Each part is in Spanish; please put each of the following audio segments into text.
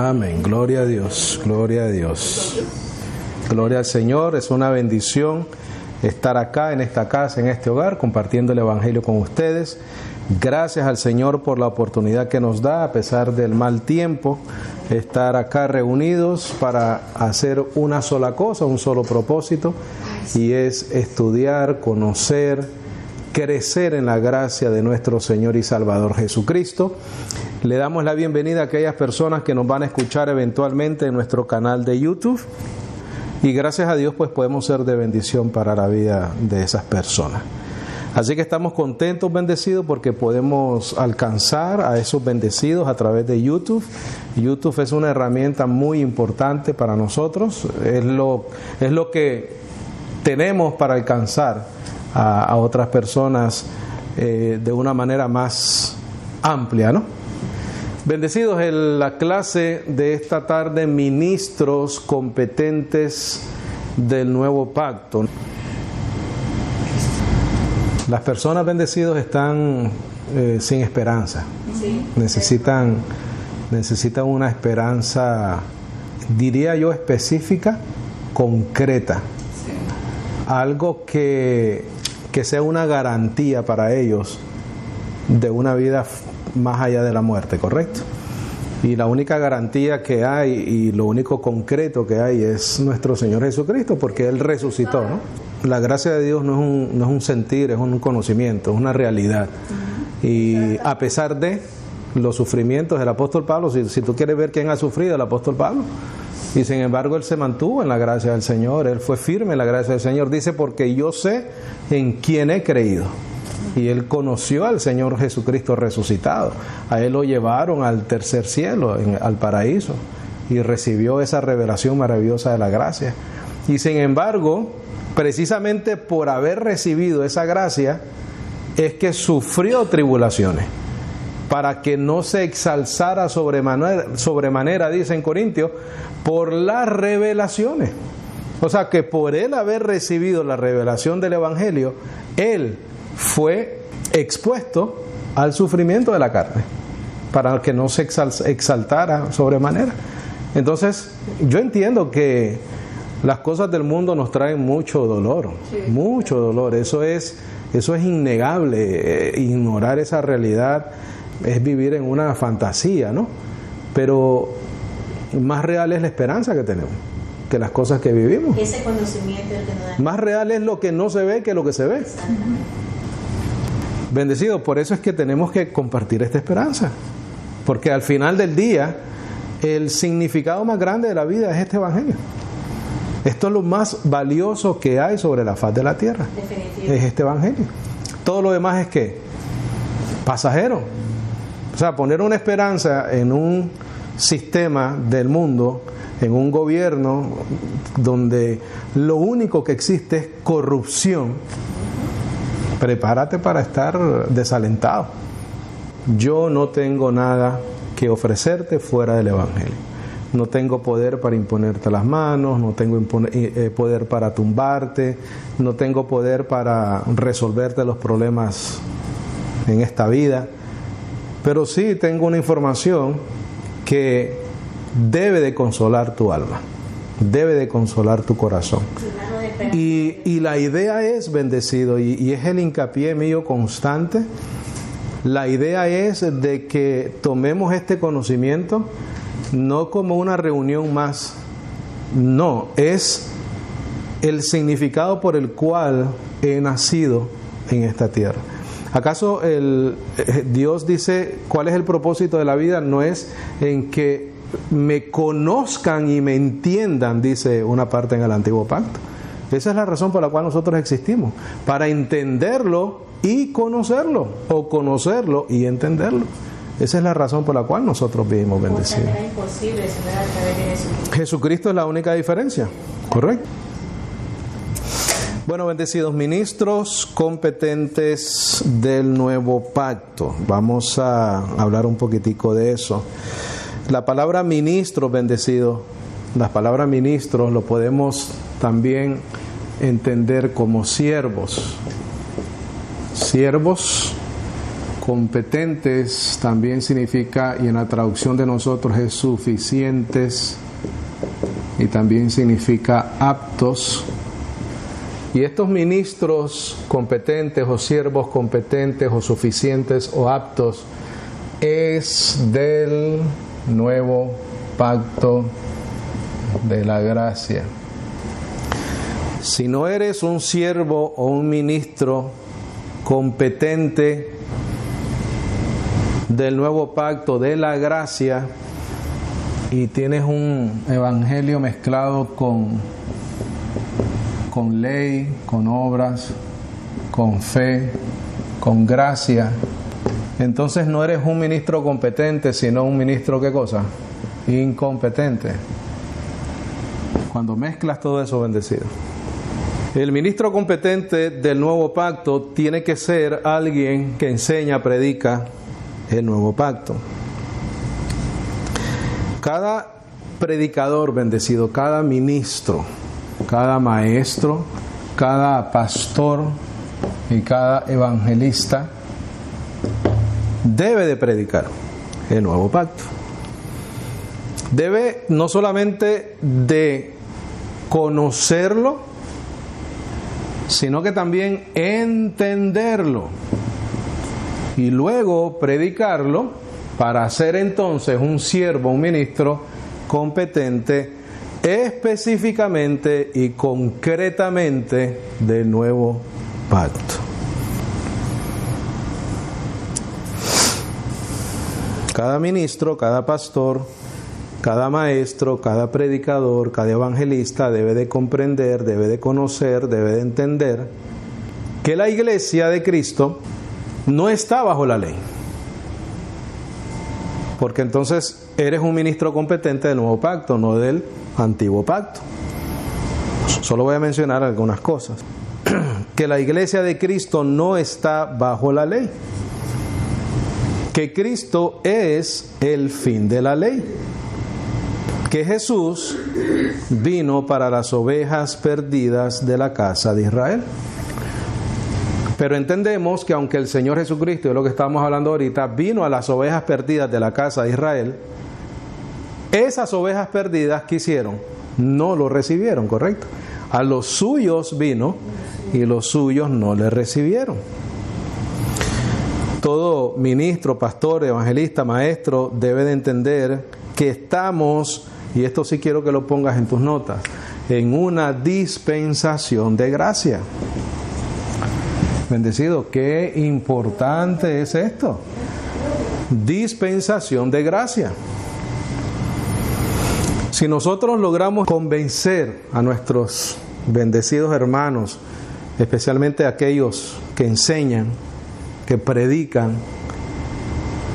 Amén. Gloria a Dios, gloria a Dios. Gloria al Señor. Es una bendición estar acá en esta casa, en este hogar, compartiendo el Evangelio con ustedes. Gracias al Señor por la oportunidad que nos da, a pesar del mal tiempo, estar acá reunidos para hacer una sola cosa, un solo propósito, y es estudiar, conocer, crecer en la gracia de nuestro Señor y Salvador Jesucristo. Le damos la bienvenida a aquellas personas que nos van a escuchar eventualmente en nuestro canal de YouTube, y gracias a Dios pues podemos ser de bendición para la vida de esas personas. Así que estamos contentos, bendecidos, porque podemos alcanzar a esos bendecidos a través de YouTube. YouTube es una herramienta muy importante para nosotros, es lo que tenemos para alcanzar a otras personas de una manera más amplia, ¿no? Bendecidos, en la clase de esta tarde, ministros competentes del nuevo pacto. Las personas, bendecidos, están sin esperanza. Sí. Necesitan una esperanza, diría yo, específica, concreta. Sí. Algo que sea una garantía para ellos de una vida más allá de la muerte, ¿correcto? Y la única garantía que hay y lo único concreto que hay es nuestro Señor Jesucristo, porque Él resucitó, ¿no? La gracia de Dios no es un sentir, es un conocimiento, es una realidad. Y a pesar de los sufrimientos del apóstol Pablo, si tú quieres ver quién ha sufrido, el apóstol Pablo, y sin embargo él se mantuvo en la gracia del Señor, él fue firme en la gracia del Señor. Dice, porque yo sé en quién he creído. Y él conoció al Señor Jesucristo resucitado. A él lo llevaron al tercer cielo, al paraíso, y recibió esa revelación maravillosa de la gracia. Y sin embargo, precisamente por haber recibido esa gracia, es que sufrió tribulaciones, para que no se exalzara sobremanera, dice en Corintios, por las revelaciones. O sea que por él haber recibido la revelación del Evangelio, él fue expuesto al sufrimiento de la carne, para que no se exaltara sobremanera. Entonces, yo entiendo que las cosas del mundo nos traen mucho dolor, sí, mucho dolor. Eso es innegable. Ignorar esa realidad es vivir en una fantasía, ¿no? Pero más real es la esperanza que tenemos que las cosas que vivimos. Ese conocimiento es el que nos da. Más real es lo que no se ve que lo que se ve. Bendecido, por eso es que tenemos que compartir esta esperanza, porque al final del día el significado más grande de la vida es este Evangelio. Esto es lo más valioso que hay sobre la faz de la tierra. Es este Evangelio. Todo lo demás es ¿qué? Pasajero. O sea, poner una esperanza en un sistema del mundo, en un gobierno donde lo único que existe es corrupción, prepárate para estar desalentado. Yo no tengo nada que ofrecerte fuera del Evangelio. No tengo poder para imponerte las manos, no tengo poder para tumbarte, no tengo poder para resolverte los problemas en esta vida, pero sí tengo una información que debe de consolar tu alma, debe de consolar tu corazón. Y la idea es, bendecido, y es el hincapié mío constante, la idea es de que tomemos este conocimiento no como una reunión más, no, es el significado por el cual he nacido en esta tierra. ¿Acaso Dios dice cuál es el propósito de la vida? No es en que me conozcan y me entiendan, dice una parte en el Antiguo Pacto. Esa es la razón por la cual nosotros existimos, para entenderlo y conocerlo, o conocerlo y entenderlo. Esa es la razón por la cual nosotros vivimos bendecidos. Jesucristo es la única diferencia, ¿correcto? Bueno, bendecidos, ministros competentes del nuevo pacto. Vamos a hablar un poquitico de eso. La palabra ministro, bendecido, la palabra ministros lo podemos también entender como siervos. Siervos Competentes también significa, y en la traducción de nosotros es suficientes, y también significa aptos. Y estos ministros competentes o siervos competentes o suficientes o aptos es del nuevo pacto de la gracia. Si no eres un siervo o un ministro competente del nuevo pacto de la gracia y tienes un evangelio mezclado con ley, con obras, con fe, con gracia, entonces no eres un ministro competente, sino un ministro, ¿qué cosa? Incompetente. Cuando mezclas todo eso, bendecido. El ministro competente del nuevo pacto tiene que ser alguien que enseña, predica el nuevo pacto. Cada predicador, bendecido, cada ministro, cada maestro, cada pastor y cada evangelista debe de predicar el nuevo pacto. Debe no solamente de conocerlo, sino que también entenderlo y luego predicarlo para ser entonces un siervo, un ministro competente específicamente y concretamente del nuevo pacto. Cada ministro, cada pastor, cada maestro, cada predicador, cada evangelista debe de comprender, debe de conocer, debe de entender que la iglesia de Cristo no está bajo la ley. Porque entonces eres un ministro competente del nuevo pacto, no del antiguo pacto. Solo voy a mencionar algunas cosas. Que la iglesia de Cristo no está bajo la ley. Que Cristo es el fin de la ley. Que Jesús vino para las ovejas perdidas de la casa de Israel. Pero entendemos que aunque el Señor Jesucristo, de lo que estamos hablando ahorita, vino a las ovejas perdidas de la casa de Israel, esas ovejas perdidas, ¿qué hicieron? No lo recibieron, ¿correcto? A los suyos vino y los suyos no le recibieron. Todo ministro, pastor, evangelista, maestro debe de entender que estamos, y esto sí quiero que lo pongas en tus notas, en una dispensación de gracia. Bendecido, qué importante es esto. Dispensación de gracia. Si nosotros logramos convencer a nuestros bendecidos hermanos, especialmente aquellos que enseñan, que predican,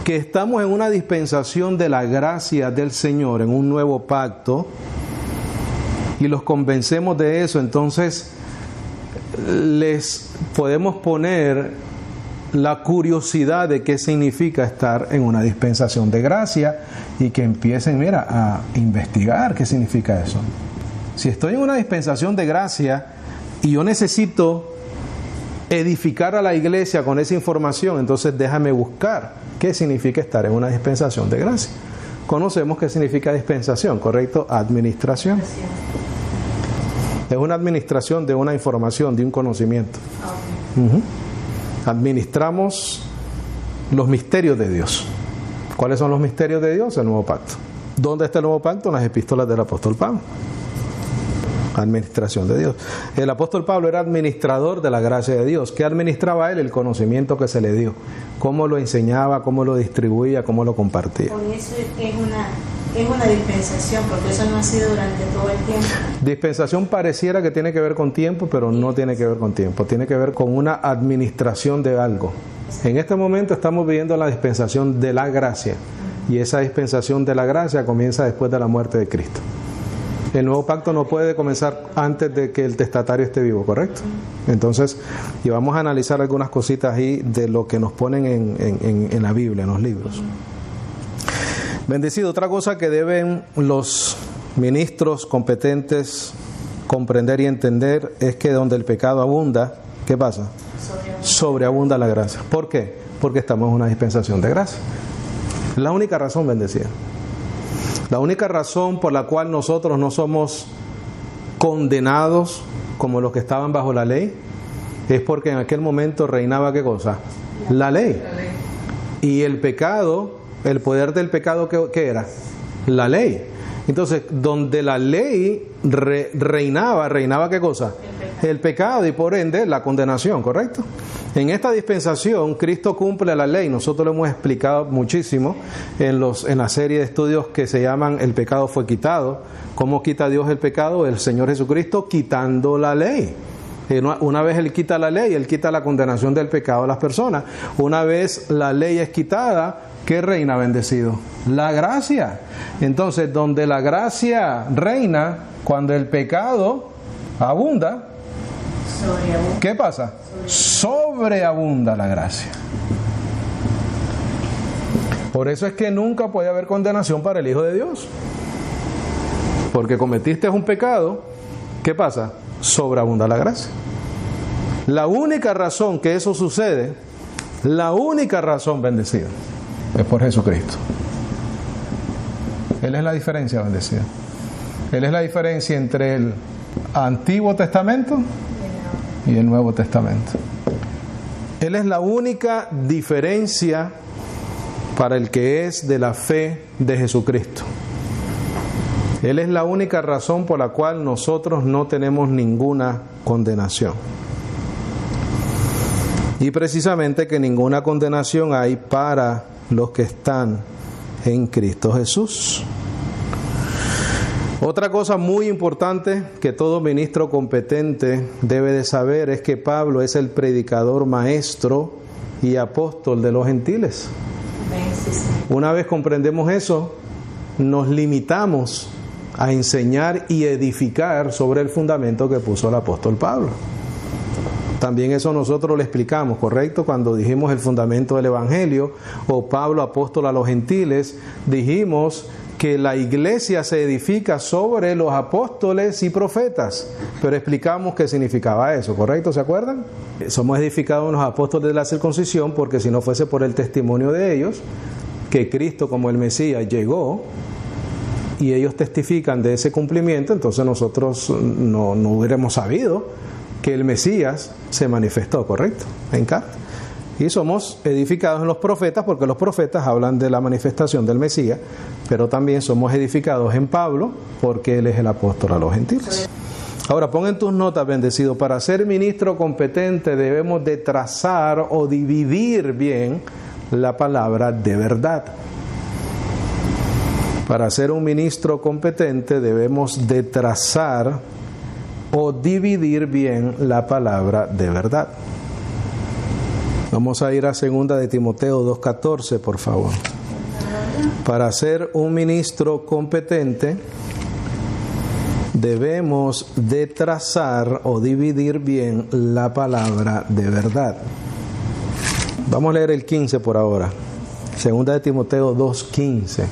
que estamos en una dispensación de la gracia del Señor, en un nuevo pacto, y los convencemos de eso, entonces les podemos poner la curiosidad de qué significa estar en una dispensación de gracia y que empiecen, a investigar qué significa eso. Si estoy en una dispensación de gracia y yo necesito edificar a la iglesia con esa información, entonces déjame buscar qué significa estar en una dispensación de gracia. Conocemos qué significa dispensación, ¿correcto? Administración. Es una administración de una información, de un conocimiento. Administramos los misterios de Dios. ¿Cuáles son los misterios de Dios? El nuevo pacto. ¿Dónde está el nuevo pacto? En las epístolas del apóstol Pablo. Administración de Dios. El apóstol Pablo era administrador de la gracia de Dios. ¿Qué administraba él? El conocimiento que se le dio. Cómo lo enseñaba, cómo lo distribuía, cómo lo compartía. Por eso es una dispensación, porque eso no ha sido durante todo el tiempo. Dispensación pareciera que tiene que ver con tiempo, pero no tiene que ver con tiempo. Tiene que ver con una administración de algo. En este momento estamos viviendo la dispensación de la gracia. Y esa dispensación de la gracia comienza después de la muerte de Cristo. El nuevo pacto no puede comenzar antes de que el testatario esté vivo, ¿correcto? Entonces, y vamos a analizar algunas cositas ahí de lo que nos ponen en la Biblia, en los libros. Bendecido, otra cosa que deben los ministros competentes comprender y entender es que donde el pecado abunda, ¿qué pasa? Sobreabunda la gracia. ¿Por qué? porque estamos en una dispensación de gracia. Es la única razón, bendecida. La única razón por la cual nosotros no somos condenados como los que estaban bajo la ley es porque en aquel momento reinaba ¿qué cosa? La ley. Y el pecado, el poder del pecado, ¿qué era? La ley. Entonces, donde la ley reinaba ¿qué cosa? El pecado, y por ende la condenación, ¿correcto? En esta dispensación Cristo cumple la ley. Nosotros lo hemos explicado muchísimo en la serie de estudios que se llaman El pecado fue quitado. ¿Cómo quita Dios el pecado? El Señor Jesucristo quitando la ley. Una vez Él quita la ley, Él quita la condenación del pecado a las personas. Una vez la ley es quitada, ¿qué reina, bendecido? La gracia. Entonces, donde la gracia reina, cuando el pecado abunda, ¿qué pasa? Sobreabunda la gracia. Por eso es que nunca puede haber condenación para el Hijo de Dios. Porque cometiste un pecado, ¿qué pasa? Sobreabunda la gracia. La única razón que eso sucede, la única razón, bendecido, es por Jesucristo. Él es la diferencia, bendecido. Él es la diferencia entre el Antiguo Testamento y el Nuevo Testamento. Él es la única diferencia para el que es de la fe de Jesucristo. Él es la única razón por la cual nosotros no tenemos ninguna condenación. Y precisamente que ninguna condenación hay para los que están en Cristo Jesús. Otra cosa muy importante que todo ministro competente debe de saber es que Pablo es el predicador maestro y apóstol de los gentiles. Una vez comprendemos eso, nos limitamos a enseñar y edificar sobre el fundamento que puso el apóstol Pablo. También eso nosotros lo explicamos, ¿correcto? Cuando dijimos el fundamento del Evangelio, o Pablo apóstol a los gentiles, dijimos que la iglesia se edifica sobre los apóstoles y profetas, pero explicamos qué significaba eso, ¿correcto? ¿Se acuerdan? Somos edificados en los apóstoles de la circuncisión porque si no fuese por el testimonio de ellos, que Cristo como el Mesías llegó, y ellos testifican de ese cumplimiento, entonces nosotros no hubiéramos sabido que el Mesías se manifestó, ¿correcto? En carne. Y somos edificados en los profetas porque los profetas hablan de la manifestación del Mesías, pero también somos edificados en Pablo porque él es el apóstol a los gentiles. Ahora pon en tus notas, bendecido, para ser ministro competente debemos de trazar o dividir bien la palabra de verdad. Para ser un ministro competente debemos de trazar o dividir bien la palabra de verdad. Vamos a ir a 2 de Timoteo 2:14, por favor. Para ser un ministro competente debemos de trazar o dividir bien la palabra de verdad. Vamos a leer el 15 por ahora. 2 de Timoteo 2:15.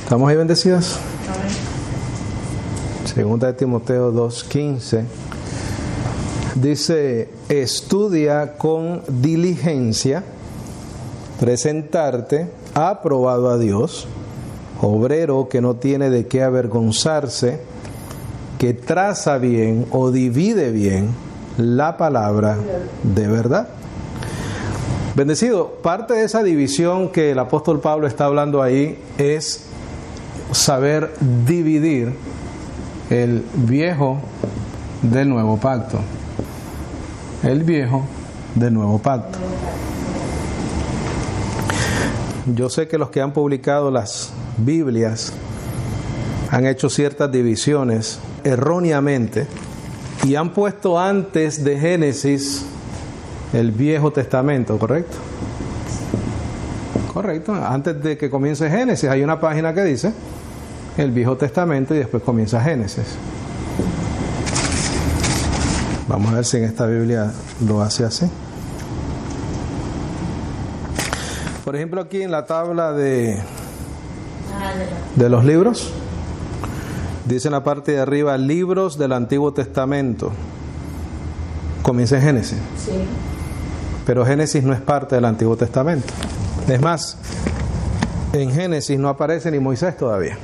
¿Estamos ahí bendecidas? 2 de Timoteo 2:15 dice: estudia con diligencia presentarte aprobado a Dios, obrero que no tiene de qué avergonzarse, que traza bien o divide bien la palabra de verdad. Bendecido, parte de esa división que el apóstol Pablo está hablando ahí es saber dividir el viejo del nuevo pacto. El viejo del nuevo pacto. Yo sé que los que han publicado las Biblias han hecho ciertas divisiones erróneamente y han puesto antes de Génesis el Viejo Testamento, ¿correcto? Correcto, antes de que comience Génesis hay una página que dice el Viejo Testamento y después comienza Génesis. Vamos a ver si en esta Biblia lo hace así. Por ejemplo, aquí en la tabla de los libros, dice en la parte de arriba libros del Antiguo Testamento. Comienza en Génesis. Sí. Pero Génesis no es parte del Antiguo Testamento. Es más, en Génesis no aparece ni Moisés todavía.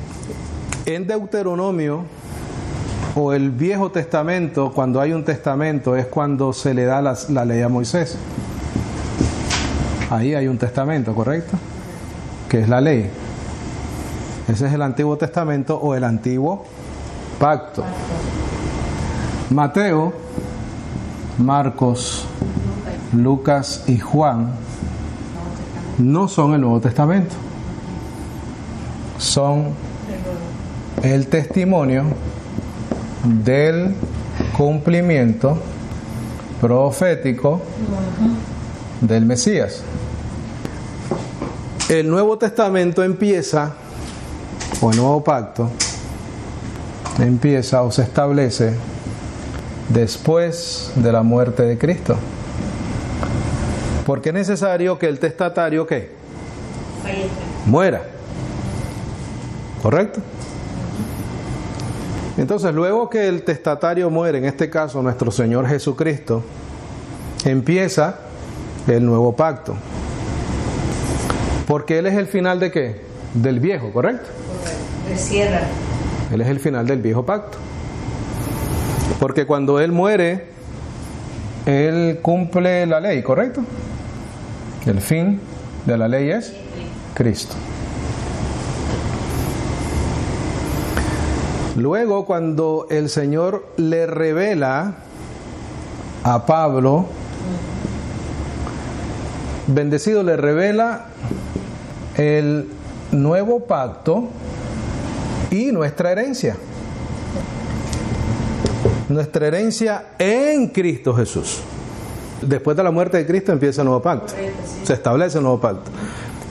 En Deuteronomio o el Viejo Testamento, cuando hay un testamento, es cuando se le da la ley a Moisés. Ahí hay un testamento, ¿correcto? Que es la ley. Ese es el Antiguo Testamento o el Antiguo Pacto. Mateo, Marcos, Lucas y Juan no son el Nuevo Testamento. Son el testimonio del cumplimiento profético del Mesías. El Nuevo Testamento empieza, o el Nuevo Pacto, empieza o se establece después de la muerte de Cristo. Porque es necesario que el testatario, ¿qué? Muera. ¿Correcto? Entonces, luego que el testatario muere, en este caso nuestro Señor Jesucristo, empieza el nuevo pacto. Porque Él es el final ¿de qué? Del viejo, ¿correcto? Él cierra. Él es el final del viejo pacto. Porque cuando Él muere, Él cumple la ley, ¿correcto? El fin de la ley es Cristo. Luego, cuando el Señor le revela a Pablo, bendecido, le revela el nuevo pacto y nuestra herencia. Nuestra herencia en Cristo Jesús. Después de la muerte de Cristo empieza el nuevo pacto. Se establece el nuevo pacto.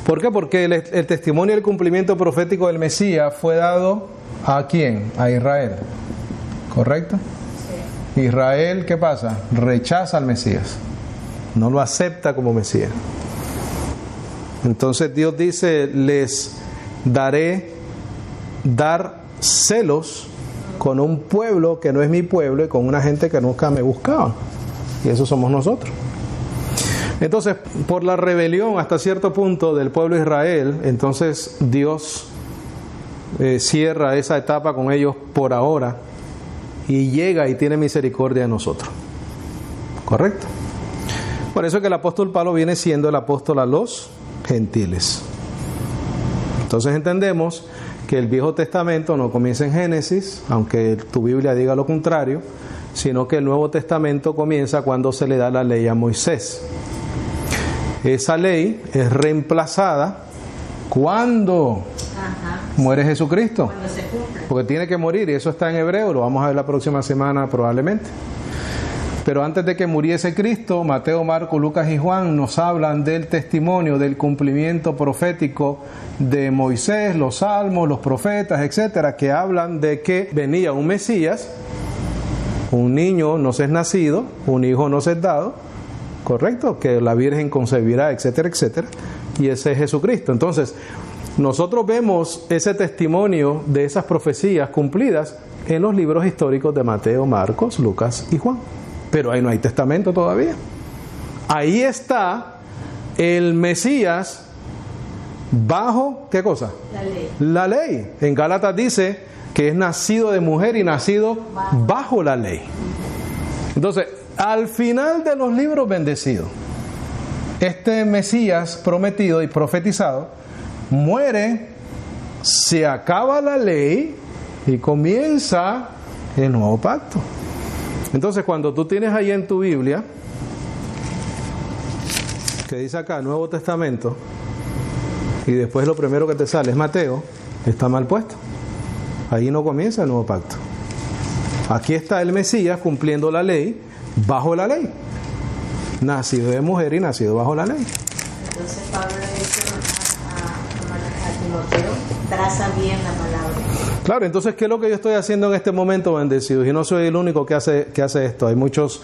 ¿Por qué? Porque el testimonio y el cumplimiento profético del Mesías fue dado ¿a quién? A Israel. ¿Correcto? Sí. Israel, ¿qué pasa? Rechaza al Mesías. No lo acepta como Mesías. Entonces Dios dice, les dar celos con un pueblo que no es mi pueblo y con una gente que nunca me buscaba. Y eso somos nosotros. Entonces, por la rebelión hasta cierto punto del pueblo de Israel, entonces Dios cierra esa etapa con ellos por ahora y llega y tiene misericordia de nosotros. ¿Correcto? Por eso que el apóstol Pablo viene siendo el apóstol a los gentiles. Entonces entendemos que el Viejo Testamento no comienza en Génesis, aunque tu Biblia diga lo contrario, sino que el Nuevo Testamento comienza cuando se le da la ley a Moisés. Esa ley es reemplazada cuando muere Jesucristo. Cuando se cumple. Porque tiene que morir, y eso está en Hebreo, lo vamos a ver la próxima semana probablemente. Pero antes de que muriese Cristo, Mateo, Marcos, Lucas y Juan nos hablan del testimonio, del cumplimiento profético de Moisés, los salmos, los profetas, etcétera, que hablan de que venía un Mesías, un niño nos es nacido, un hijo nos es dado, ¿correcto? Que la Virgen concebirá, etcétera, etcétera, y ese es Jesucristo. Entonces, nosotros vemos ese testimonio de esas profecías cumplidas en los libros históricos de Mateo, Marcos, Lucas y Juan. Pero ahí no hay testamento todavía. Ahí está el Mesías bajo, ¿qué cosa? La ley. La ley. En Gálatas dice que es nacido de mujer y nacido bajo la ley. Entonces, al final de los libros bendecidos, este Mesías prometido y profetizado muere, se acaba la ley y comienza el nuevo pacto. Entonces, cuando tú tienes ahí en tu Biblia, que dice acá Nuevo Testamento, y después lo primero que te sale es Mateo, está mal puesto. Ahí no comienza el nuevo pacto. Aquí está el Mesías cumpliendo la ley, bajo la ley. Nacido de mujer y nacido bajo la ley. Entonces Pablo le dice a Timoteo, traza bien la palabra. Claro, entonces, ¿qué es lo que yo estoy haciendo en este momento, bendecidos? Y no soy el único que hace esto. Hay muchos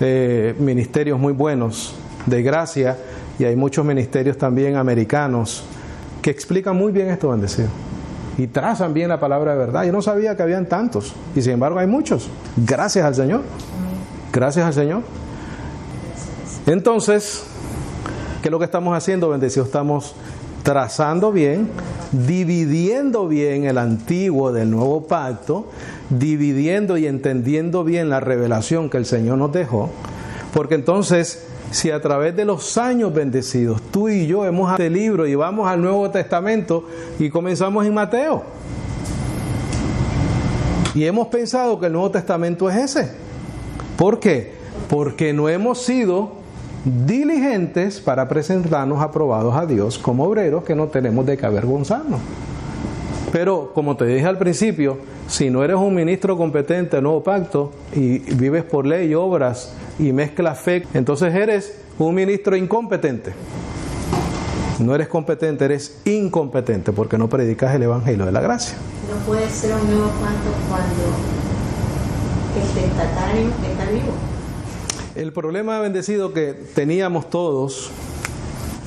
ministerios muy buenos de gracia y hay muchos ministerios también americanos que explican muy bien esto, bendecidos. Y trazan bien la palabra de verdad. Yo no sabía que habían tantos y sin embargo hay muchos. Gracias al Señor. Gracias al Señor. Entonces, ¿qué es lo que estamos haciendo, bendecidos? Estamos trazando bien, dividiendo bien el antiguo del nuevo pacto, dividiendo y entendiendo bien la revelación que el Señor nos dejó, porque entonces, si a través de los años, bendecidos, tú y yo hemos este libro y vamos al Nuevo Testamento y comenzamos en Mateo, y hemos pensado que el Nuevo Testamento es ese. ¿Por qué? Porque no hemos sido diligentes para presentarnos aprobados a Dios como obreros que no tenemos de qué avergonzarnos. Pero, como te dije al principio, si no eres un ministro competente del nuevo pacto y vives por ley y obras y mezclas fe, entonces eres un ministro incompetente. No eres competente, eres incompetente porque no predicas el evangelio de la gracia. No puede ser un nuevo pacto cuando el testatario está vivo. El problema, bendecido, que teníamos todos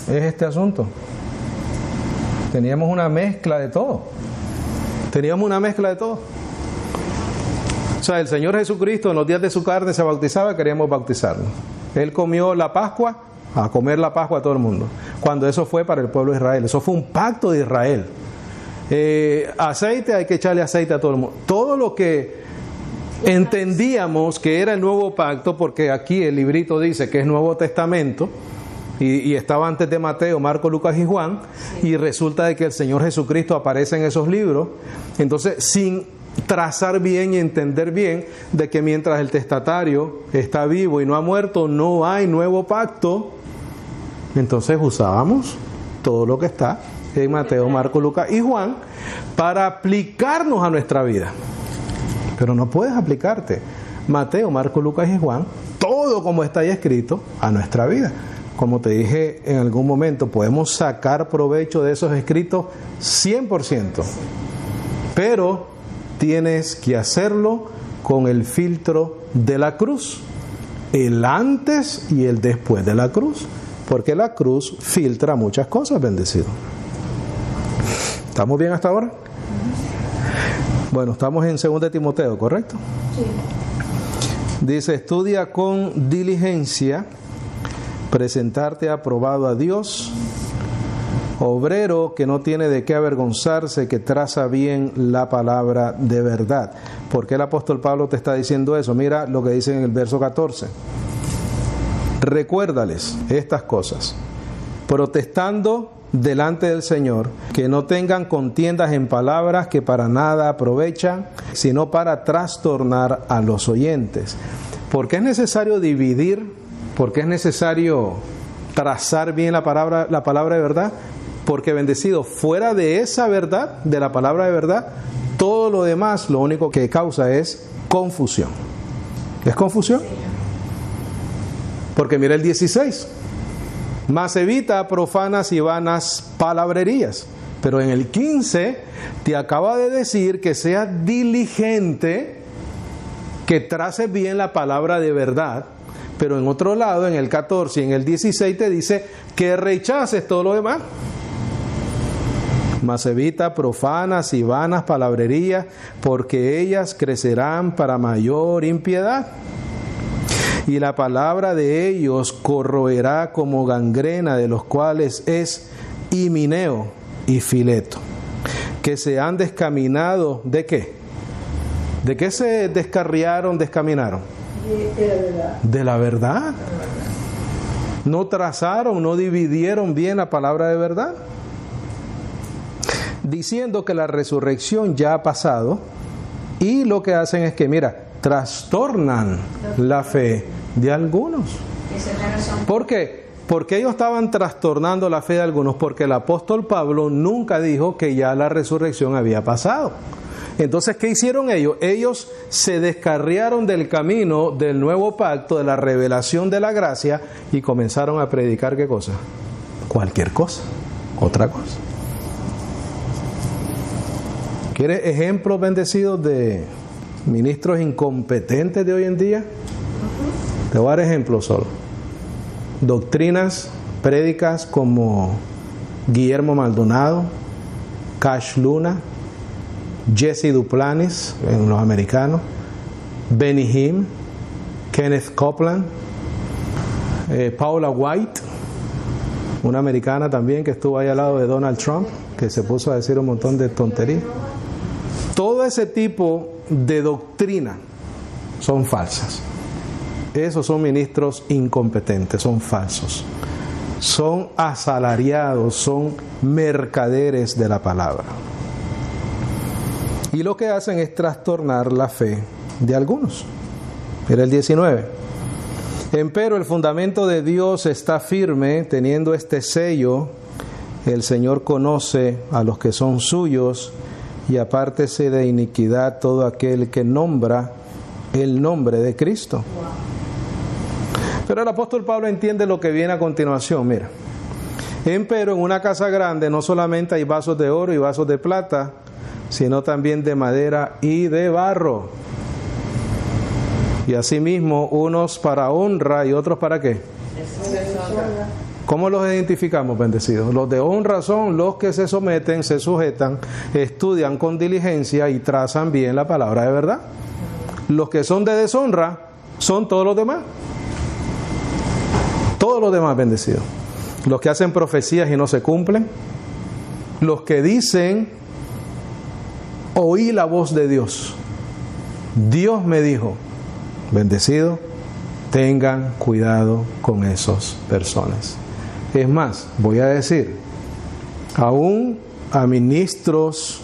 es este asunto. Teníamos una mezcla de todo. O sea, el Señor Jesucristo en los días de su carne se bautizaba, queríamos bautizarnos. Él comió la Pascua, a comer la Pascua a todo el mundo. Cuando eso fue para el pueblo de Israel. Eso fue un pacto de Israel. Aceite, hay que echarle aceite a todo el mundo. Todo lo que entendíamos que era el nuevo pacto, porque aquí el librito dice que es Nuevo Testamento, y estaba antes de Mateo, Marcos, Lucas y Juan, y resulta de que el Señor Jesucristo aparece en esos libros. Entonces, sin trazar bien y entender bien de que mientras el testatario está vivo y no ha muerto, no hay nuevo pacto, entonces usábamos todo lo que está en Mateo, Marcos, Lucas y Juan para aplicarnos a nuestra vida. Pero no puedes aplicarte Mateo, Marcos, Lucas y Juan, todo como está ahí escrito, a nuestra vida. Como te dije en algún momento, podemos sacar provecho de esos escritos 100%, pero tienes que hacerlo con el filtro de la cruz, el antes y el después de la cruz, porque la cruz filtra muchas cosas, bendecido. ¿Estamos bien hasta ahora? Bueno, estamos en 2 Timoteo, ¿correcto? Sí. Dice, estudia con diligencia, presentarte aprobado a Dios, obrero que no tiene de qué avergonzarse, que traza bien la palabra de verdad. ¿Por qué el apóstol Pablo te está diciendo eso? Mira lo que dice en el verso 14. Recuérdales estas cosas, protestando delante del Señor, que no tengan contiendas en palabras que para nada aprovechan, sino para trastornar a los oyentes. ¿Por qué es necesario dividir? ¿Por qué es necesario trazar bien la palabra de verdad? Porque, bendecido, fuera de esa verdad, de la palabra de verdad, todo lo demás, lo único que causa es confusión. ¿Es confusión? Porque mira el 16. Mas evita profanas y vanas palabrerías. Pero en el 15 te acaba de decir que seas diligente, que traces bien la palabra de verdad. Pero en otro lado, en el 14 y en el 16 te dice que rechaces todo lo demás. Mas evita profanas y vanas palabrerías, porque ellas crecerán para mayor impiedad. Y la palabra de ellos corroerá como gangrena, de los cuales es Himeneo y Fileto, que se han descaminado. ¿De qué? ¿De qué se descarriaron, descaminaron? De la verdad. De la verdad. No trazaron, no dividieron bien la palabra de verdad, diciendo que la resurrección ya ha pasado, y lo que hacen es que, mira, trastornan la fe de algunos. ¿Por qué? Porque ellos estaban trastornando la fe de algunos, porque el apóstol Pablo nunca dijo que ya la resurrección había pasado. Entonces, ¿qué hicieron ellos? Ellos se descarriaron del camino del nuevo pacto, de la revelación de la gracia, y comenzaron a predicar ¿qué cosa? Cualquier cosa, otra cosa. ¿Quieres ejemplos, bendecidos, de ministros incompetentes de hoy en día? Te voy a dar ejemplos solo. Doctrinas, prédicas como Guillermo Maldonado, Cash Luna, Jesse Duplantis en los americanos, Benny Hinn, Kenneth Copeland, Paula White, una americana también que estuvo ahí al lado de Donald Trump, que se puso a decir un montón de tonterías. Todo ese tipo de doctrina son falsas. Esos son ministros incompetentes, son falsos. Son asalariados, son mercaderes de la palabra. Y lo que hacen es trastornar la fe de algunos. Mira el 19. Empero el fundamento de Dios está firme, teniendo este sello: el Señor conoce a los que son suyos, y apártese de iniquidad todo aquel que nombra el nombre de Cristo. Pero el apóstol Pablo entiende lo que viene a continuación. Mira, empero en una casa grande no solamente hay vasos de oro y vasos de plata, sino también de madera y de barro. Y asimismo, unos para honra y otros para ¿qué? ¿Cómo los identificamos, bendecidos? Los de honra son los que se someten, se sujetan, estudian con diligencia y trazan bien la palabra de verdad. Los que son de deshonra son todos los demás. Todos los demás, bendecidos. Los que hacen profecías y no se cumplen. Los que dicen: oí la voz de Dios. Dios me dijo. Bendecido, tengan cuidado con esas personas. Es más, voy a decir, aún a ministros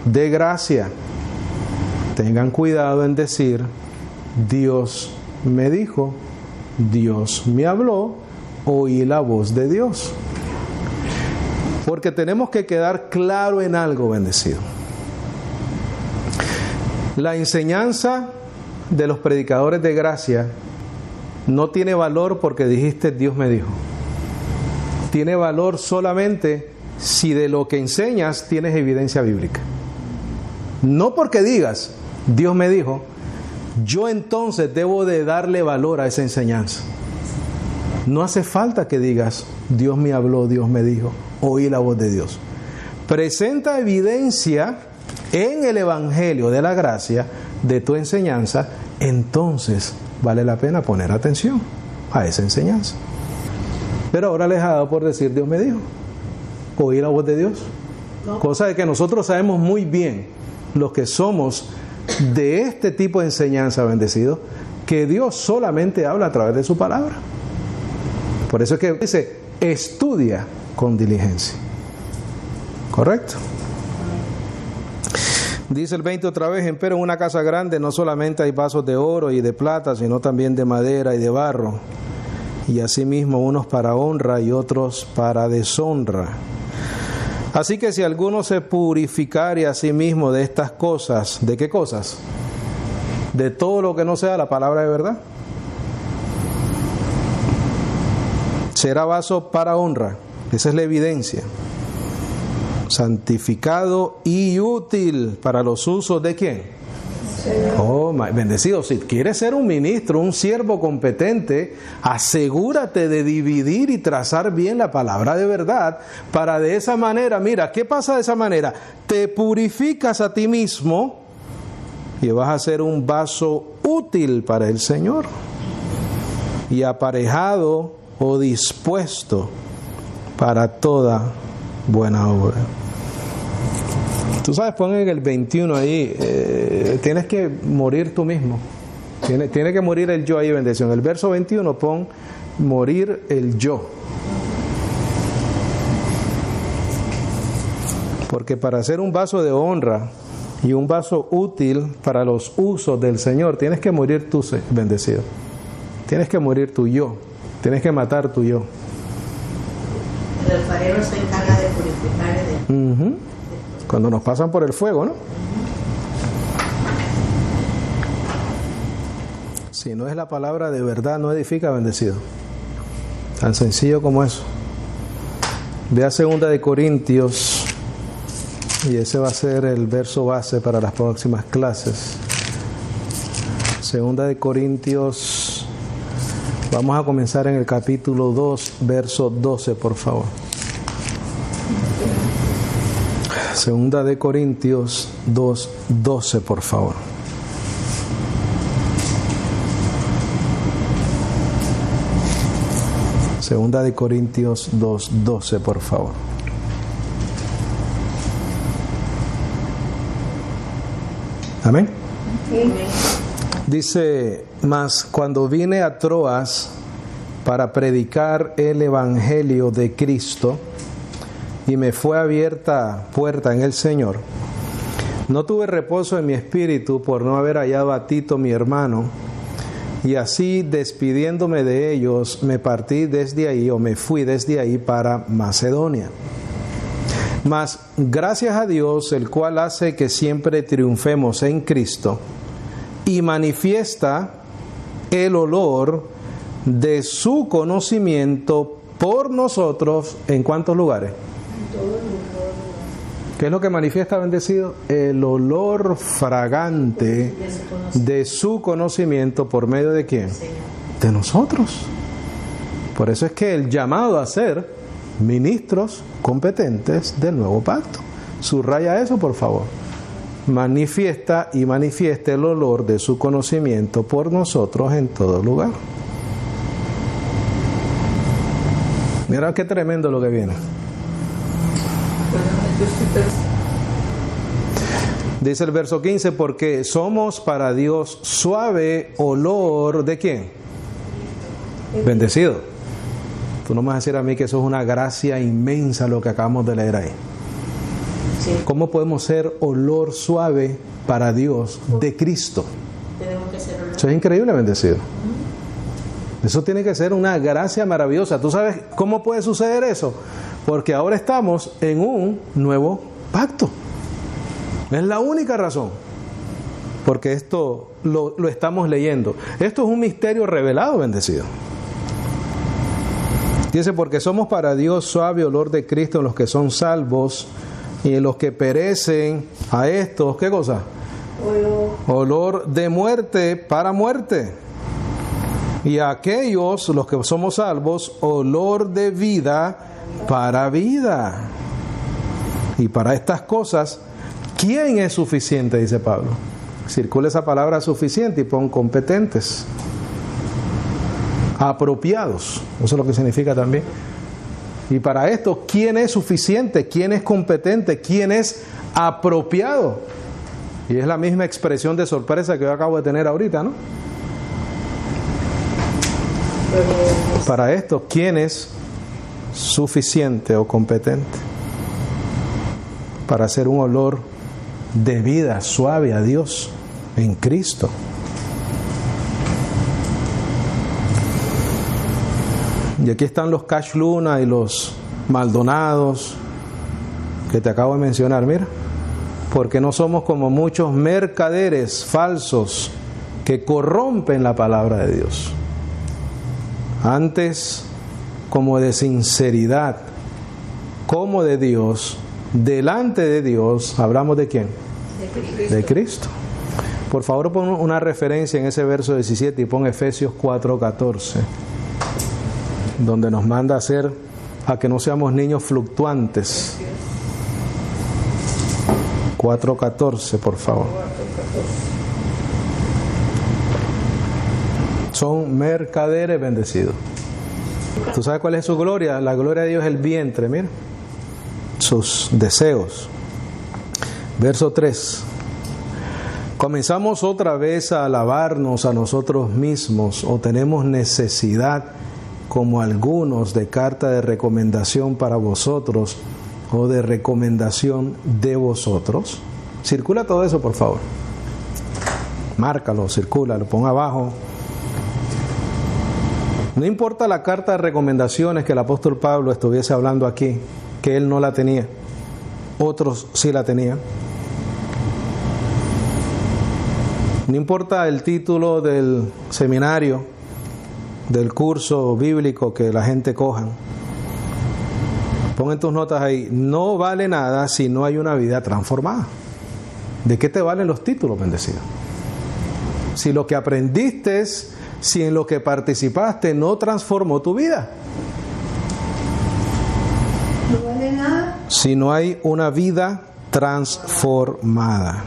de gracia, tengan cuidado en decir: Dios me dijo, Dios me habló, oí la voz de Dios. Porque tenemos que quedar claro en algo, bendecido. La enseñanza de los predicadores de gracia no tiene valor porque dijiste Dios me dijo. Tiene valor solamente si de lo que enseñas tienes evidencia bíblica. No porque digas Dios me dijo, yo entonces debo de darle valor a esa enseñanza. No hace falta que digas Dios me habló, Dios me dijo, oí la voz de Dios. Presenta evidencia en el Evangelio de la gracia de tu enseñanza, entonces vale la pena poner atención a esa enseñanza. Pero ahora les ha dado por decir Dios me dijo, oí la voz de Dios. Cosa de que nosotros sabemos muy bien, los que somos de este tipo de enseñanza, bendecido, que Dios solamente habla a través de su palabra. Por eso es que dice, estudia con diligencia. ¿Correcto? Dice el 20 otra vez: empero en una casa grande no solamente hay vasos de oro y de plata, sino también de madera y de barro, y asimismo unos para honra y otros para deshonra. Así que si alguno se purificare a sí mismo de estas cosas, ¿de qué cosas? De todo lo que no sea la palabra de verdad, será vaso para honra. Esa es la evidencia. Santificado y útil para los usos ¿de quién? Oh, bendecido. Si quieres ser un ministro, un siervo competente, asegúrate de dividir y trazar bien la palabra de verdad, para de esa manera, mira, ¿qué pasa de esa manera? Te purificas a ti mismo y vas a ser un vaso útil para el Señor y aparejado o dispuesto para toda buena obra. Tú sabes, pon en el 21 ahí, tienes que morir tú mismo. Tiene que morir el yo ahí, bendición. El verso 21 pon morir el yo. Porque para ser un vaso de honra y un vaso útil para los usos del Señor, tienes que morir tú, bendecido. Tienes que morir tu yo. Tienes que matar tu yo. El alfarero se encarga de purificar. Cuando nos pasan por el fuego, ¿no? Si no es la palabra de verdad, no edifica, bendecido. Tan sencillo como eso. Ve a 2 de Corintios, y ese va a ser el verso base para las próximas clases. 2 de Corintios, vamos a comenzar en el capítulo 2, verso 12, por favor. 2 de Corintios 2, 12, por favor. Segunda de Corintios 2:12, por favor. Amén. Dice, mas cuando vine a Troas para predicar el evangelio de Cristo y me fue abierta puerta en el Señor, no tuve reposo en mi espíritu por no haber hallado a Tito mi hermano, y así despidiéndome de ellos me partí desde ahí, o me fui desde ahí para Macedonia. Mas gracias a Dios, el cual hace que siempre triunfemos en Cristo y manifiesta el olor de su conocimiento por nosotros, ¿en cuántos lugares? ¿Qué es lo que manifiesta, bendecido? El olor fragante de su conocimiento, ¿por medio de quién? De nosotros. Por eso es que el llamado a ser ministros competentes del nuevo pacto. Subraya eso, por favor. Manifiesta y manifieste el olor de su conocimiento por nosotros en todo lugar. Mira qué tremendo lo que viene. Dice el verso 15, porque somos para Dios suave olor ¿de quién? Bendecido. Tú no me vas a decir a mí que eso es una gracia inmensa lo que acabamos de leer ahí. Sí. ¿Cómo podemos ser olor suave para Dios de Cristo? Tenemos que ser olor. Eso es increíble, bendecido. Eso tiene que ser una gracia maravillosa. ¿Tú sabes cómo puede suceder eso? Porque ahora estamos en un nuevo pacto. Es la única razón. Porque esto lo estamos leyendo. Esto es un misterio revelado, bendecido. Dice, porque somos para Dios suave olor de Cristo en los que son salvos, y en los que perecen a estos, ¿qué cosa? Olor de muerte para muerte. Y a aquellos, los que somos salvos, olor de vida para vida. Y para estas cosas, ¿quién es suficiente? Dice Pablo. Circula esa palabra suficiente y pon competentes. Apropiados. Eso es lo que significa también. Y para esto, ¿quién es suficiente? ¿Quién es competente? ¿Quién es apropiado? Y es la misma expresión de sorpresa que yo acabo de tener ahorita, ¿no? Para esto, ¿quién es suficiente o competente para hacer un olor de vida suave a Dios en Cristo? Y aquí están los Cash Luna y los Maldonados que te acabo de mencionar, mira. Porque no somos como muchos mercaderes falsos que corrompen la palabra de Dios. Antes, como de sinceridad, como de Dios, delante de Dios, ¿hablamos de quién? De Cristo. Por favor, pon una referencia en ese verso 17 y pon Efesios 4:14. Donde nos manda a que no seamos niños fluctuantes. 4:14, por favor. Son mercaderes bendecidos. ¿Tú sabes cuál es su gloria? La gloria de Dios es el vientre, mira. Sus deseos. Verso 3. ¿Comenzamos otra vez a alabarnos a nosotros mismos o tenemos necesidad, como algunos, de carta de recomendación para vosotros o de recomendación de vosotros? Circula todo eso, por favor. Márcalo, circúlalo, pon abajo. No importa la carta de recomendaciones que el apóstol Pablo estuviese hablando aquí, que él no la tenía, otros sí la tenían. No importa el título del seminario, del curso bíblico que la gente cojan. Pon en tus notas ahí, no vale nada si no hay una vida transformada. ¿De qué te valen los títulos, bendecido? Si lo que aprendiste, si en lo que participaste no transformó tu vida. No vale nada si no hay una vida transformada.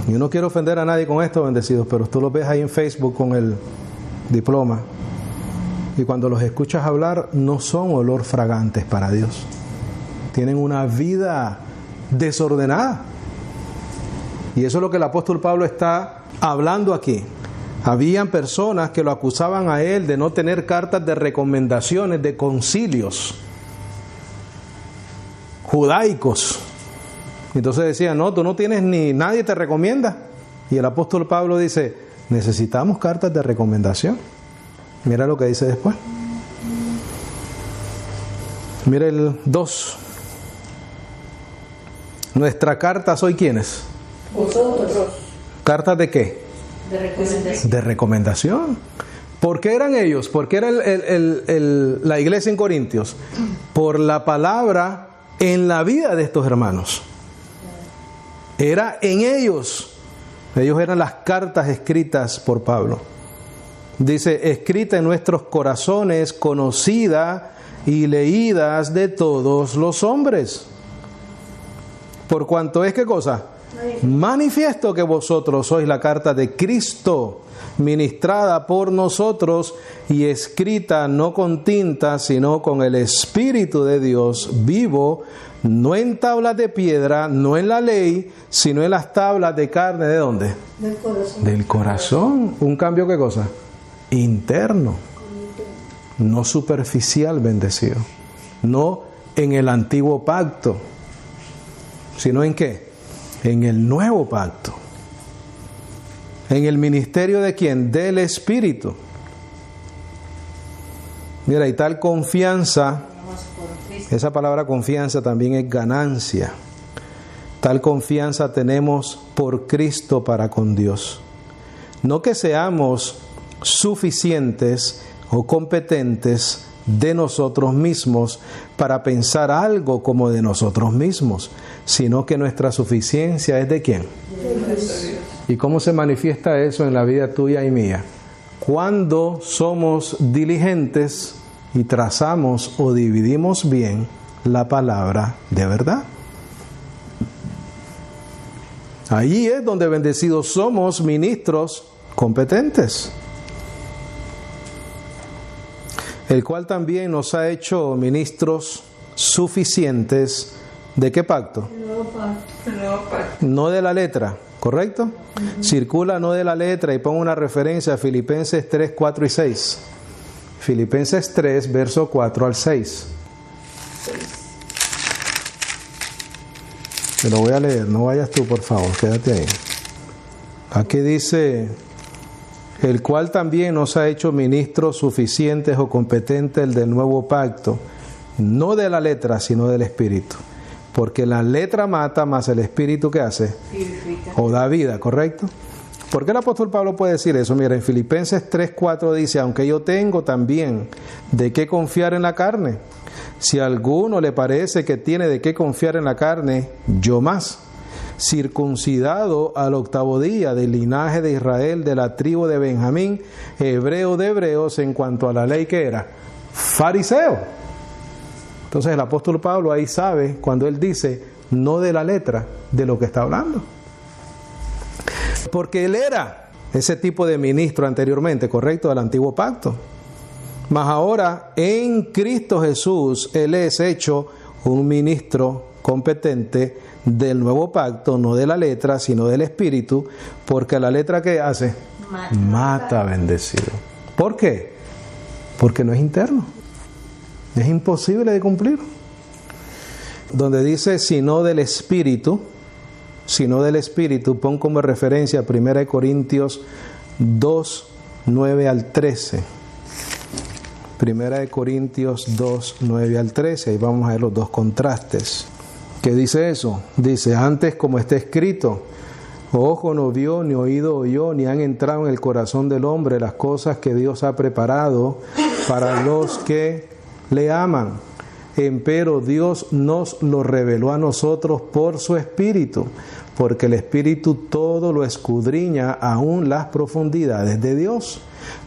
Yo no quiero ofender a nadie con esto, bendecidos, pero tú lo ves ahí en Facebook con diploma. Y cuando los escuchas hablar, no son olor fragantes para Dios. Tienen una vida desordenada. Y eso es lo que el apóstol Pablo está hablando aquí. Habían personas que lo acusaban a él de no tener cartas de recomendaciones, de concilios judaicos. Entonces decían, no, tú no tienes ni nadie te recomienda. Y el apóstol Pablo dice, necesitamos cartas de recomendación. Mira lo que dice después. Mira el 2. Nuestra carta, ¿soy quiénes? Vosotros. ¿Cartas de qué? De recomendación. De recomendación. ¿Por qué eran ellos? ¿Por qué era la iglesia en Corintios? Por la palabra en la vida de estos hermanos. Era en ellos. Ellos eran las cartas escritas por Pablo. Dice, escrita en nuestros corazones, conocida y leídas de todos los hombres. Por cuanto es, ¿qué cosa? Manifiesto que vosotros sois la carta de Cristo, ministrada por nosotros y escrita no con tinta, sino con el Espíritu de Dios vivo, no en tablas de piedra, no en la ley, sino en las tablas de carne. ¿De dónde? Del corazón. Del corazón. ¿Un cambio qué cosa? Interno. No superficial, bendecido. No en el antiguo pacto, sino en qué? En el nuevo pacto. En el ministerio de ¿quién? Del Espíritu. Mira, y tal confianza, esa palabra confianza también es ganancia. Tal confianza tenemos por Cristo para con Dios. No que seamos suficientes o competentes de nosotros mismos para pensar algo como de nosotros mismos, sino que nuestra suficiencia es ¿de quién? De Dios. ¿Y cómo se manifiesta eso en la vida tuya y mía? Cuando somos diligentes y trazamos o dividimos bien la palabra de verdad. Allí es donde bendecidos somos ministros competentes, el cual también nos ha hecho ministros suficientes. ¿De qué pacto? El nuevo pacto. No de la letra, ¿correcto? Circula no de la letra y pongo una referencia a Filipenses 3, 4 y 6. Filipenses 3, verso 4 al 6. Te lo voy a leer, no vayas tú, por favor, quédate ahí. Aquí dice, el cual también nos ha hecho ministros suficientes o competentes del nuevo pacto, no de la letra, sino del Espíritu. Porque la letra mata, más el Espíritu, ¿qué hace? Purifica. O da vida, ¿correcto? ¿Por qué el apóstol Pablo puede decir eso? Mira, en Filipenses 3:4 dice, aunque yo tengo también de qué confiar en la carne, si a alguno le parece que tiene de qué confiar en la carne, yo más, circuncidado al 8º día, del linaje de Israel, de la tribu de Benjamín, hebreo de hebreos, en cuanto a la ley que era, fariseo. Entonces el apóstol Pablo ahí sabe, cuando él dice, no de la letra, de lo que está hablando. Porque él era ese tipo de ministro anteriormente, correcto, del antiguo pacto. Mas ahora, en Cristo Jesús, él es hecho un ministro competente del nuevo pacto, no de la letra, sino del Espíritu, porque la letra ¿qué hace? Mata, bendecido. ¿Por qué? Porque no es interno. Es imposible de cumplir. Donde dice, sino del Espíritu, pon como referencia 1 Corintios 2, 9 al 13. 1 Corintios 2, 9 al 13, ahí vamos a ver los dos contrastes. ¿Qué dice eso? Dice, antes como está escrito, ojo no vio, ni oído oyó, ni han entrado en el corazón del hombre las cosas que Dios ha preparado para los que le aman. Empero Dios nos lo reveló a nosotros por su Espíritu, porque el Espíritu todo lo escudriña, aún las profundidades de Dios.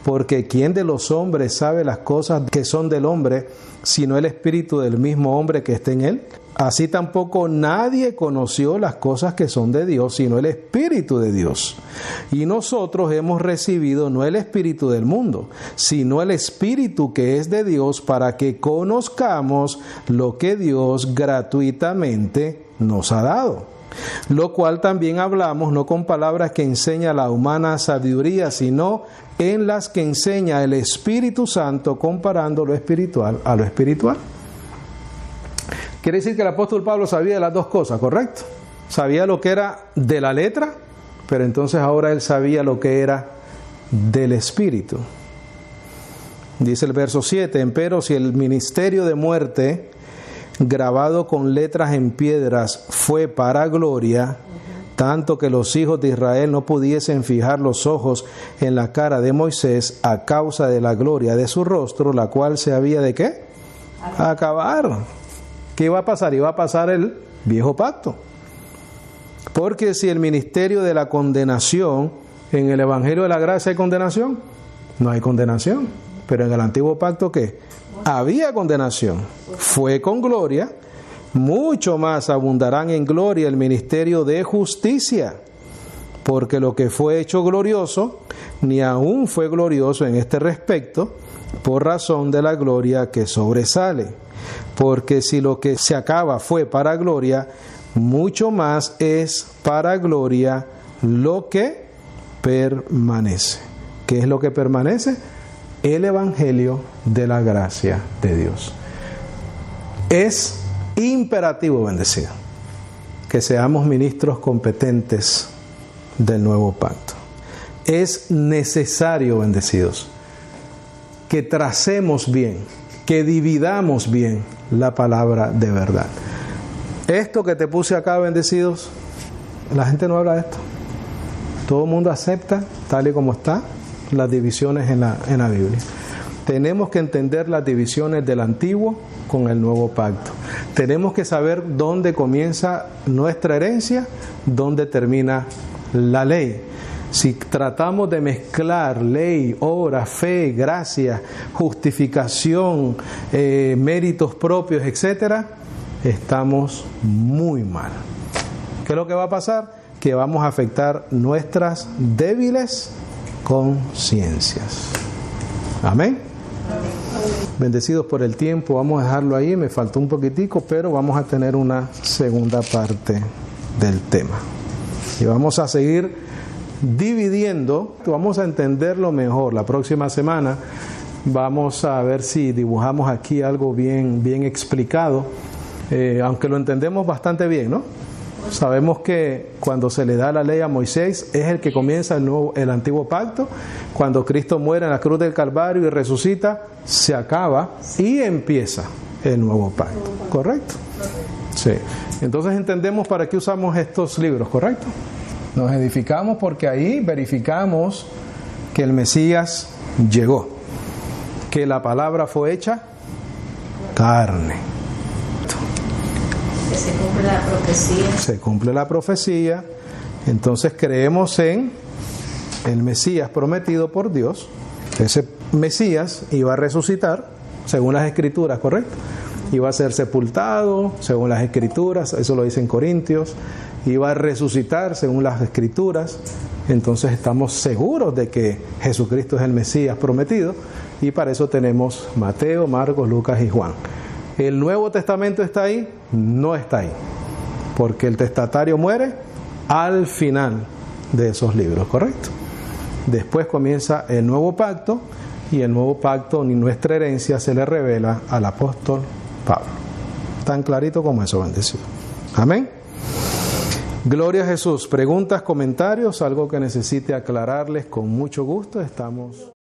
porque ¿quién de los hombres sabe las cosas que son del hombre, sino el espíritu del mismo hombre que está en él? Así tampoco nadie conoció las cosas que son de Dios, sino el Espíritu de Dios. Y nosotros hemos recibido no el espíritu del mundo, sino el Espíritu que es de Dios, para que conozcamos lo que Dios gratuitamente nos ha dado. Lo cual también hablamos, no con palabras que enseña la humana sabiduría, sino en las que enseña el Espíritu Santo, comparando lo espiritual a lo espiritual. Quiere decir que el apóstol Pablo sabía de las dos cosas, ¿correcto? Sabía lo que era de la letra, pero entonces ahora él sabía lo que era del Espíritu. Dice el verso 7, empero si el ministerio de muerte, grabado con letras en piedras, fue para gloria, tanto que los hijos de Israel no pudiesen fijar los ojos en la cara de Moisés a causa de la gloria de su rostro, la cual se había de ¿qué? Acabar. ¿Qué iba a pasar? Iba a pasar el viejo pacto. Porque si el ministerio de la condenación, en el Evangelio de la Gracia hay condenación, no hay condenación. Pero en el antiguo pacto, ¿qué? Había condenación. Fue con gloria, mucho más abundarán en gloria el ministerio de justicia. Porque lo que fue hecho glorioso, ni aún fue glorioso en este respecto, por razón de la gloria que sobresale. Porque si lo que se acaba fue para gloria, mucho más es para gloria lo que permanece. ¿Qué es lo que permanece? El Evangelio de la gracia de Dios. Es imperativo, bendecido, que seamos ministros competentes del nuevo pacto. Es necesario, bendecidos, que tracemos bien, que dividamos bien la palabra de verdad. Esto que te puse acá, bendecidos, la gente no habla de esto. Todo el mundo acepta, tal y como está, las divisiones en la Biblia. Tenemos que entender las divisiones del antiguo con el nuevo pacto. Tenemos que saber dónde comienza nuestra herencia, dónde termina la ley. Si tratamos de mezclar ley, obra, fe, gracia, justificación, méritos propios, etcétera, estamos muy mal. ¿Qué es lo que va a pasar? Que vamos a afectar nuestras débiles conciencias. Amén. Bendecidos por el tiempo, vamos a dejarlo ahí, me faltó un poquitico, pero vamos a tener una segunda parte del tema. Y vamos a seguir dividiendo, vamos a entenderlo mejor. La próxima semana vamos a ver si dibujamos aquí algo bien explicado, aunque lo entendemos bastante bien, ¿no? Sabemos que cuando se le da la ley a Moisés es el que comienza el antiguo pacto. Cuando Cristo muere en la cruz del Calvario y resucita, se acaba y empieza el nuevo pacto, ¿correcto? Sí. Entonces entendemos para qué usamos estos libros, ¿correcto? Nos edificamos porque ahí verificamos que el Mesías llegó, que la palabra fue hecha carne. Que se cumple la profecía. Se cumple la profecía, entonces creemos en el Mesías prometido por Dios. Ese Mesías iba a resucitar, según las Escrituras, ¿correcto? Iba a ser sepultado, según las Escrituras, eso lo dice en Corintios. Iba a resucitar según las Escrituras. Entonces estamos seguros de que Jesucristo es el Mesías prometido, y para eso tenemos Mateo, Marcos, Lucas y Juan. ¿El Nuevo Testamento está ahí? No está ahí, porque el testatario muere al final de esos libros, ¿correcto? Después comienza el nuevo pacto, y el nuevo pacto ni nuestra herencia se le revela al apóstol Pablo. Tan clarito como eso, bendecido. Amén. Gloria a Jesús. Preguntas, comentarios, algo que necesite aclararles, con mucho gusto estamos.